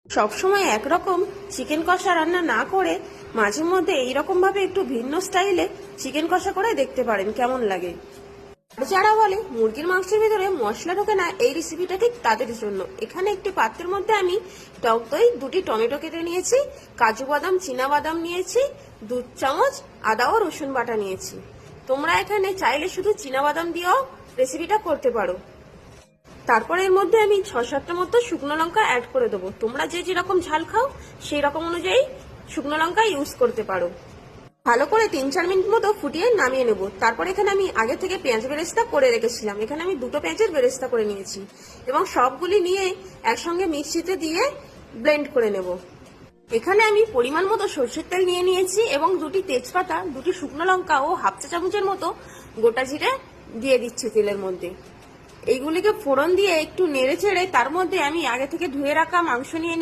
সবসময় একরকম চিকেন কষা রান্না না করে মাঝে মধ্যে এইরকম ভাবে একটু ভিন্ন স্টাইলে চিকেন কষা করে দেখতে পারেন কেমন লাগে। যারা বলে মুরগির মাংসের ভিতরে মশলা ঢোকে না, এই রেসিপিটা ঠিক তাদের জন্য। এখানে একটি পাত্রের মধ্যে আমি টক দই, 2টি টমেটো কেটে নিয়েছি, কাজু বাদাম, চীনা বাদাম নিয়েছি, 2 চামচ আদা ও রসুন বাটা নিয়েছি। তোমরা এখানে চাইলে শুধু চীনা বাদাম দিয়েও রেসিপিটা করতে পারো। তারপরে এর মধ্যে আমি 6-7টা মতো শুকনো লঙ্কা অ্যাড করে দেবো। তোমরা যে যেরকম ঝাল খাও সেই রকম অনুযায়ী শুকনো লঙ্কা ইউজ করতে পারো। ভালো করে 3-4 মিনিট মতো ফুটিয়ে নামিয়ে নেব। তারপর এখানে আমি আগে থেকে পেঁয়াজ বেরেস্তা করে রেখেছিলাম। এখানে আমি 2টো পেঁয়াজের বেরেস্তা করে নিয়েছি এবং সবগুলি নিয়ে একসঙ্গে মিক্সিতে দিয়ে ব্লেন্ড করে নেব। এখানে আমি পরিমাণ মতো সরষের তেল নিয়ে নিয়েছি এবং 2টি তেজপাতা, 2টি শুকনো লঙ্কা ও হাফ চা চামচের মতো গোটা জিরে দিয়ে দিচ্ছি তেলের মধ্যে। এইগুলিকে ফোড়ন দিয়ে একটু নেড়ে চেড়ে তার মধ্যে আমি আগে থেকে ধুয়ে রাখা মাংস নিয়ে